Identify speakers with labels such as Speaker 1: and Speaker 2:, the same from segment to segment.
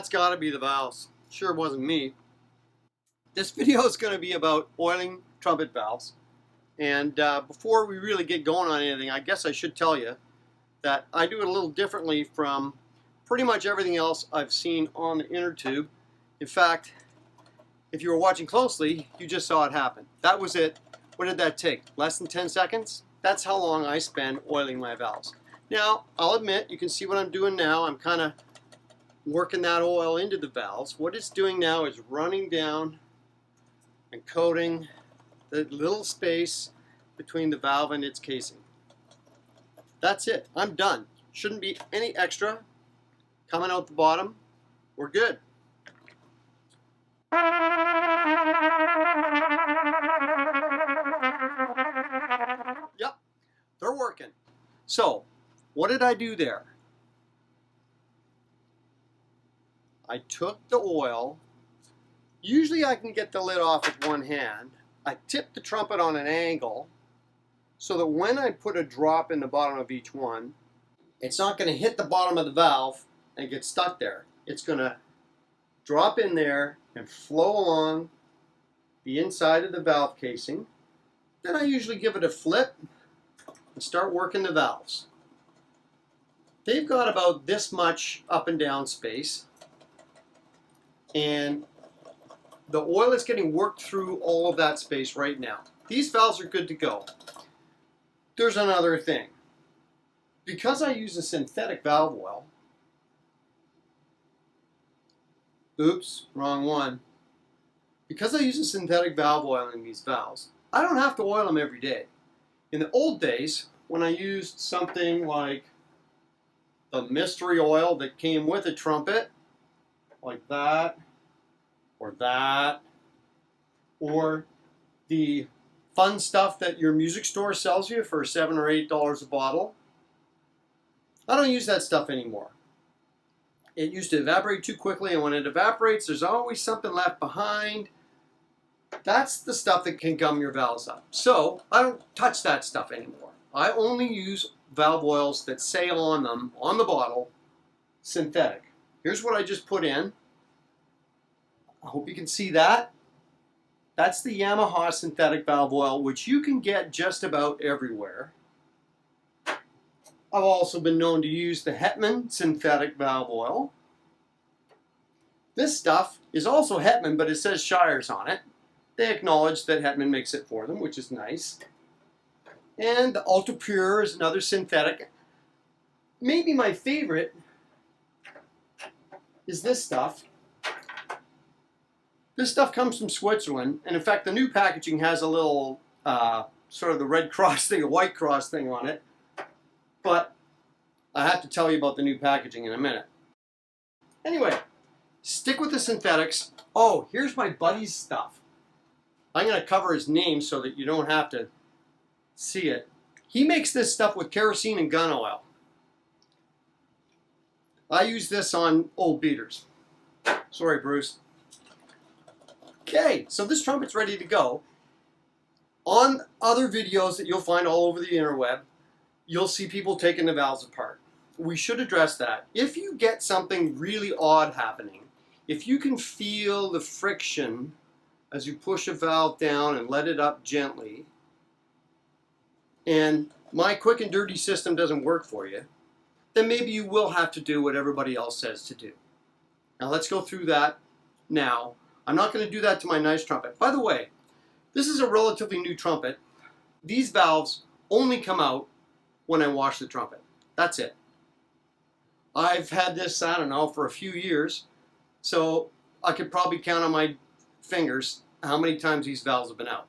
Speaker 1: That's gotta be the valves. Sure wasn't me. This video is going to be about oiling trumpet valves. And before we really get going on anything, I guess I should tell you that I do it a little differently from pretty much everything else I've seen on the inner tube. In fact, if you were watching closely, you just saw it happen. That was it. What did that take? Less than 10 seconds? That's how long I spend oiling my valves. Now, I'll admit, you can see what I'm doing now. I'm kind of working that oil into the valves. What it's doing now is running down and coating the little space between the valve and its casing. That's it. I'm done. Shouldn't be any extra coming out the bottom. We're good. Yep, they're working. So, what did I do there? I took the oil. Usually I can get the lid off with one hand. I tip the trumpet on an angle so that when I put a drop in the bottom of each one, it's not going to hit the bottom of the valve and get stuck there. It's going to drop in there and flow along the inside of the valve casing. Then I usually give it a flip and start working the valves. They've got about this much up and down space, and the oil is getting worked through all of that space right now. These valves are good to go. There's another thing. Because I use a synthetic valve oil, oops, wrong one. Because I use a synthetic valve oil in these valves, I don't have to oil them every day. In the old days, when I used something like the mystery oil that came with a trumpet, like that, or the fun stuff that your music store sells you for $7 or $8 a bottle, I don't use that stuff anymore. It used to evaporate too quickly, and when it evaporates, there's always something left behind. That's the stuff that can gum your valves up. So I don't touch that stuff anymore. I only use valve oils that say on them, on the bottle, synthetic. Here's what I just put in. I hope you can see that. That's the Yamaha synthetic valve oil, which you can get just about everywhere. I've also been known to use the Hetman synthetic valve oil. This stuff is also Hetman, but it says Shires on it. They acknowledge that Hetman makes it for them, which is nice. And the Ultra Pure is another synthetic. Maybe my favorite is this stuff. This stuff comes from Switzerland, and in fact the new packaging has a little sort of the red cross thing, a white cross thing on it. But I have to tell you about the new packaging in a minute. Anyway, stick with the synthetics. Oh, here's my buddy's stuff. I'm going to cover his name so that you don't have to see it. He makes this stuff with kerosene and gun oil. I use this on old beaters. Sorry, Bruce. Okay, so this trumpet's ready to go. On other videos that you'll find all over the interweb, you'll see people taking the valves apart. We should address that. If you get something really odd happening, if you can feel the friction as you push a valve down and let it up gently, and my quick and dirty system doesn't work for you, then maybe you will have to do what everybody else says to do. Now let's go through that now. I'm not going to do that to my nice trumpet. By the way, this is a relatively new trumpet. These valves only come out when I wash the trumpet. That's it. I've had this, I don't know, for a few years, so I could probably count on my fingers how many times these valves have been out.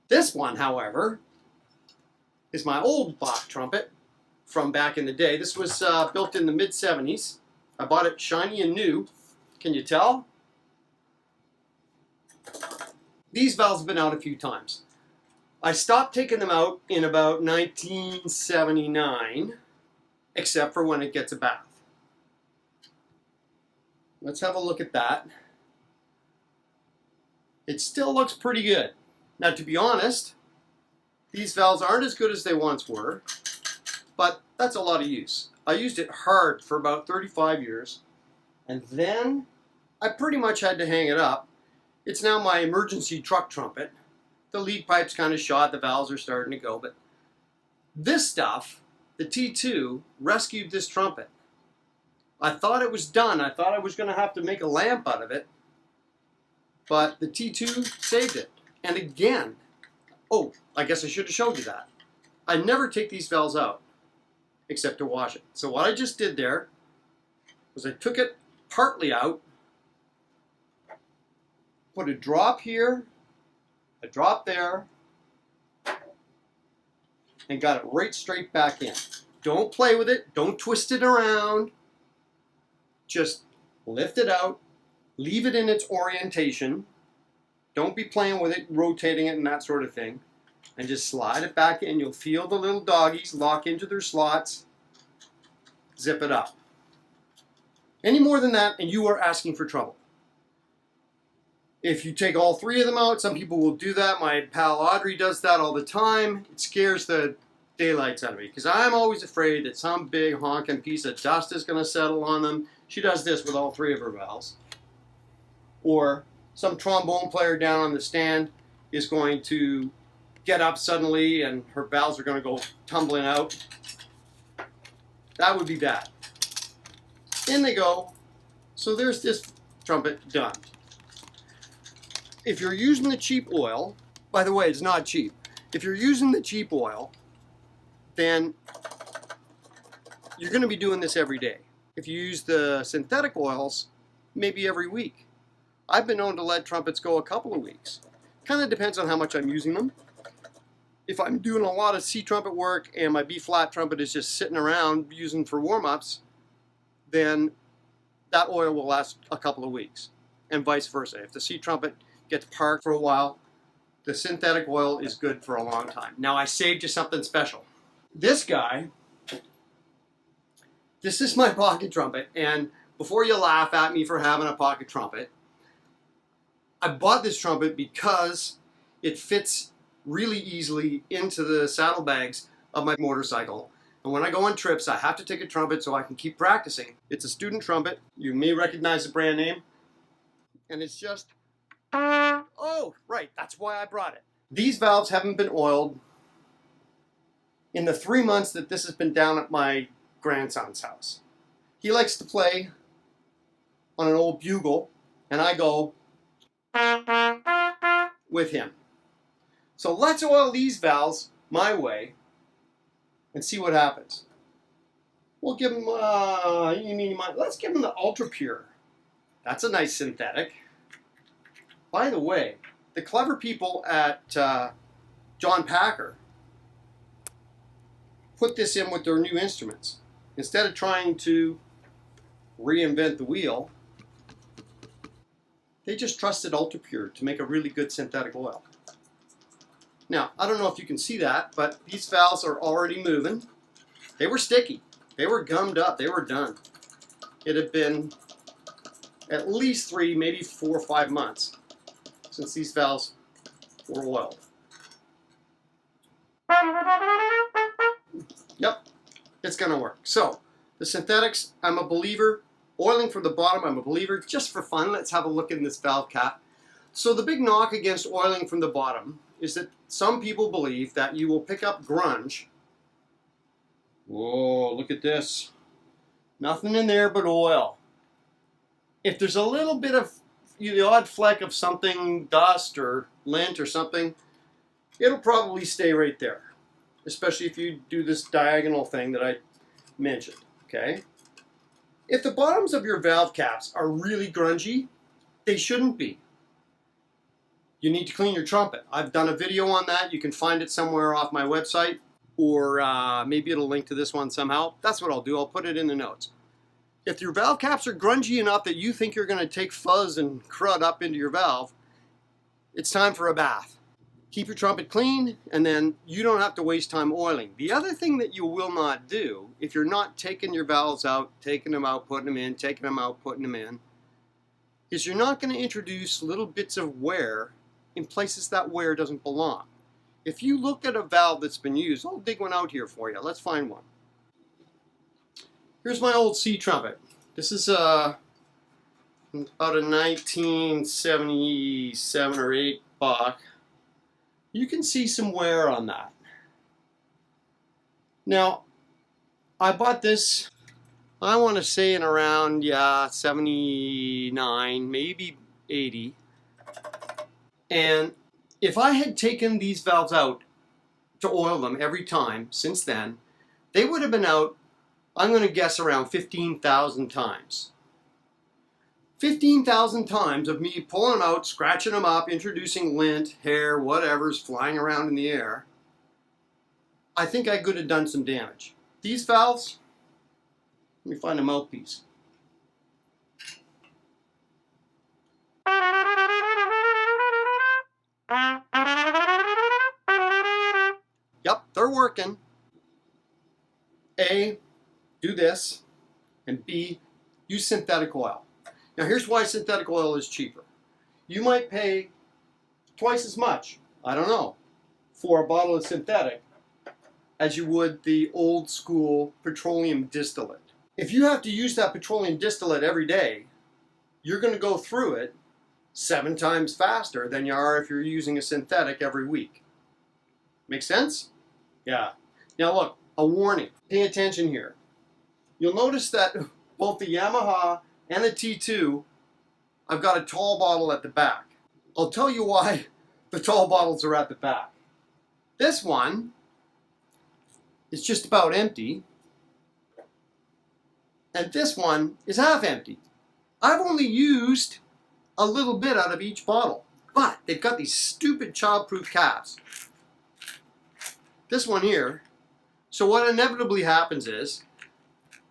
Speaker 1: This one, however, is my old Bach trumpet from back in the day. This was built in the mid-70s. I bought it shiny and new. Can you tell? These valves have been out a few times. I stopped taking them out in about 1979, except for when it gets a bath. Let's have a look at that. It still looks pretty good. Now, to be honest, these valves aren't as good as they once were, but that's a lot of use. I used it hard for about 35 years. And then I pretty much had to hang it up. It's now my emergency truck trumpet. The lead pipe's kind of shot, the valves are starting to go, but this stuff, the T2, rescued this trumpet. I thought it was done. I thought I was going to have to make a lamp out of it, but the T2 saved it. And again, oh, I guess I should have showed you that. I never take these valves out except to wash it. So what I just did there was I took it partly out, put a drop here, a drop there, and got it right straight back in. Don't play with it. Don't twist it around. Just lift it out. Leave it in its orientation. Don't be playing with it, rotating it and that sort of thing. And just slide it back in. You'll feel the little doggies lock into their slots. Zip it up. Any more than that and you are asking for trouble. If you take all three of them out, some people will do that. My pal Audrey does that all the time. It scares the daylights out of me because I'm always afraid that some big honking piece of dust is going to settle on them. She does this with all three of her valves. Or some trombone player down on the stand is going to get up suddenly and her valves are going to go tumbling out. That would be bad. In they go. So there's this trumpet done. If you're using the cheap oil, by the way, it's not cheap. If you're using the cheap oil, then you're going to be doing this every day. If you use the synthetic oils, maybe every week. I've been known to let trumpets go a couple of weeks. Kind of depends on how much I'm using them. If I'm doing a lot of C trumpet work and my B flat trumpet is just sitting around using for warm-ups, then that oil will last a couple of weeks, and vice versa. If the C trumpet gets parked for a while, the synthetic oil is good for a long time. Now I saved you something special. This guy, this is my pocket trumpet, and before you laugh at me for having a pocket trumpet, I bought this trumpet because it fits really easily into the saddlebags of my motorcycle. And when I go on trips, I have to take a trumpet so I can keep practicing. It's a student trumpet. You may recognize the brand name. And it's just, oh, right, that's why I brought it. These valves haven't been oiled in the 3 months that this has been down at my grandson's house. He likes to play on an old bugle, and I go with him. So let's oil these valves my way and see what happens. We'll give them, let's give them the Ultra Pure. That's a nice synthetic. By the way, the clever people at John Packer put this in with their new instruments. Instead of trying to reinvent the wheel, they just trusted Ultra Pure to make a really good synthetic oil. Now, I don't know if you can see that, but these valves are already moving. They were sticky. They were gummed up. They were done. It had been at least 3, maybe 4 or 5 months since these valves were oiled. Yep, it's going to work. So, the synthetics, I'm a believer. Oiling from the bottom, I'm a believer. Just for fun, let's have a look in this valve cap. So the big knock against oiling from the bottom is that some people believe that you will pick up grunge. Whoa, look at this. Nothing in there but oil. If there's a little bit of the odd fleck of something, dust or lint or something, it'll probably stay right there. Especially if you do this diagonal thing that I mentioned, okay? If the bottoms of your valve caps are really grungy, they shouldn't be. You need to clean your trumpet. I've done a video on that. You can find it somewhere off my website, or maybe it'll link to this one somehow. That's what I'll do. I'll put it in the notes. If your valve caps are grungy enough that you think you're going to take fuzz and crud up into your valve, it's time for a bath. Keep your trumpet clean, and then you don't have to waste time oiling. The other thing that you will not do, if you're not taking your valves out, taking them out, putting them in, taking them out, putting them in, is you're not going to introduce little bits of wear in places that wear doesn't belong. If you look at a valve that's been used, I'll dig one out here for you. Let's find one. Here's my old C trumpet. This is a about a 1977 or 8 buck. You can see some wear on that. Now, I bought this, I want to say in around, 79, maybe 80. And if I had taken these valves out to oil them every time since then, they would have been out, I'm going to guess, around 15,000 times. 15,000 times of me pulling them out, scratching them up, introducing lint, hair, whatever's flying around in the air. I think I could have done some damage. These valves, let me find a mouthpiece. Yep, they're working. A, do this, and B, use synthetic oil. Now here's why synthetic oil is cheaper. You might pay twice as much, I don't know, for a bottle of synthetic as you would the old school petroleum distillate. If you have to use that petroleum distillate every day, you're going to go through it 7 times faster than you are if you're using a synthetic every week. Make sense? Yeah. Now look, a warning. Pay attention here. You'll notice that both the Yamaha and the T2, I've got a tall bottle at the back. I'll tell you why the tall bottles are at the back. This one is just about empty, and this one is half empty. I've only used a little bit out of each bottle, but they've got these stupid child-proof caps. This one here, so what inevitably happens is,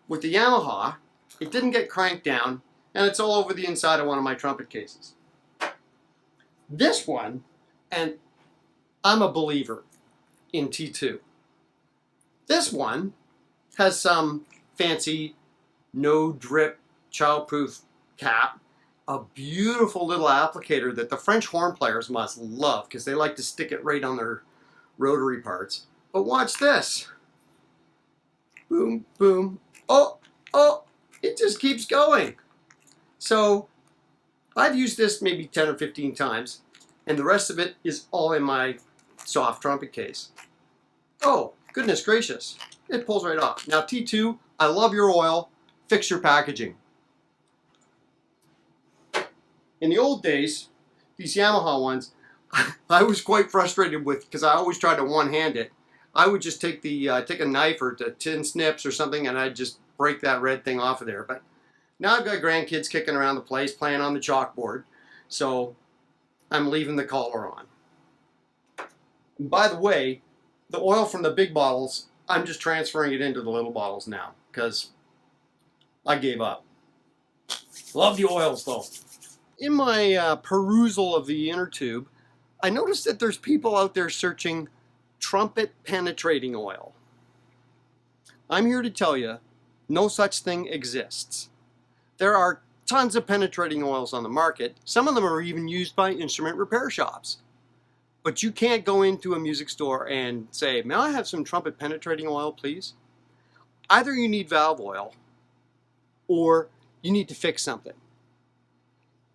Speaker 1: with the Yamaha, it didn't get cranked down, and it's all over the inside of one of my trumpet cases. This one, and I'm a believer in T2. This one has some fancy no drip childproof cap, a beautiful little applicator that the French horn players must love because they like to stick it right on their rotary parts. But watch this. Boom, boom. Oh, oh, it just keeps going. So I've used this maybe 10 or 15 times, and the rest of it is all in my soft trumpet case. Oh, goodness gracious. It pulls right off. Now T2, I love your oil. Fix your packaging. In the old days, these Yamaha ones, I was quite frustrated with because I always tried to one-hand it. I would just take a knife or a tin snips or something, and I'd just break that red thing off of there. But now I've got grandkids kicking around the place, playing on the chalkboard, so I'm leaving the collar on. And by the way, the oil from the big bottles, I'm just transferring it into the little bottles now because I gave up. Love the oils though. In my perusal of the inner tube, I noticed that there's people out there searching trumpet penetrating oil. I'm here to tell you, no such thing exists. There are tons of penetrating oils on the market. Some of them are even used by instrument repair shops. But you can't go into a music store and say, may I have some trumpet penetrating oil, please? Either you need valve oil or you need to fix something.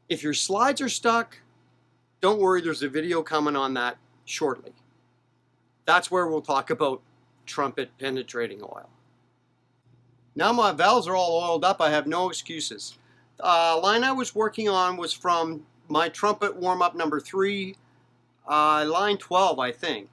Speaker 1: If your slides are stuck, don't worry, there's a video coming on that shortly. That's where we'll talk about trumpet penetrating oil. Now my valves are all oiled up, I have no excuses. Line I was working on was from my trumpet warm-up number 3, line 12, I think.